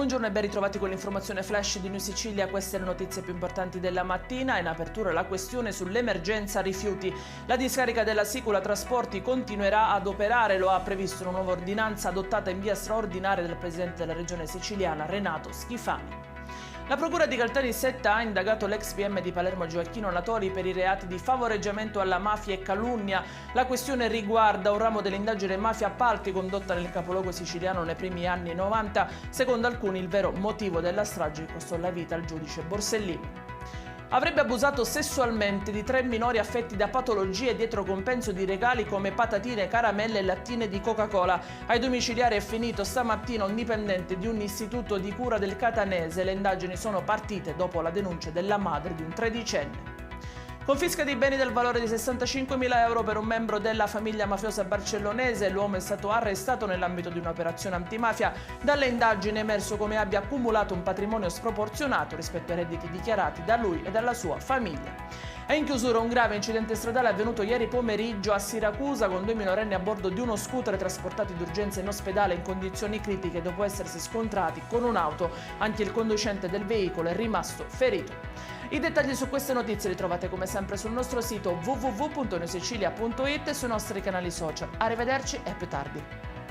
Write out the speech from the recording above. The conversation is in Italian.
Buongiorno e ben ritrovati con l'informazione flash di New Sicilia. Queste le notizie più importanti della mattina. In apertura la questione sull'emergenza rifiuti. La discarica della Sicula Trasporti continuerà ad operare, lo ha previsto una nuova ordinanza adottata in via straordinaria dal presidente della regione siciliana Renato Schifani. La Procura di Caltanissetta ha indagato l'ex PM di Palermo Gioacchino Latori per i reati di favoreggiamento alla mafia e calunnia. La questione riguarda un ramo dell'indagine mafia appalti condotta nel capoluogo siciliano nei primi anni 90. Secondo alcuni il vero motivo della strage costò la vita al giudice Borsellino. Avrebbe abusato sessualmente di 3 minori affetti da patologie dietro compenso di regali come patatine, caramelle e lattine di Coca-Cola. Ai domiciliari è finito stamattina un dipendente di un istituto di cura del Catanese. Le indagini sono partite dopo la denuncia della madre di un tredicenne. Confisca di beni del valore di 65.000 euro per un membro della famiglia mafiosa barcellonese. L'uomo è stato arrestato nell'ambito di un'operazione antimafia. Dalle indagini è emerso come abbia accumulato un patrimonio sproporzionato rispetto ai redditi dichiarati da lui e dalla sua famiglia. E in chiusura un grave incidente stradale avvenuto ieri pomeriggio a Siracusa con 2 minorenni a bordo di uno scooter trasportati d'urgenza in ospedale in condizioni critiche dopo essersi scontrati con un'auto. Anche il conducente del veicolo è rimasto ferito. I dettagli su queste notizie li trovate come sempre sul nostro sito www.newsicilia.it e sui nostri canali social. Arrivederci e a più tardi.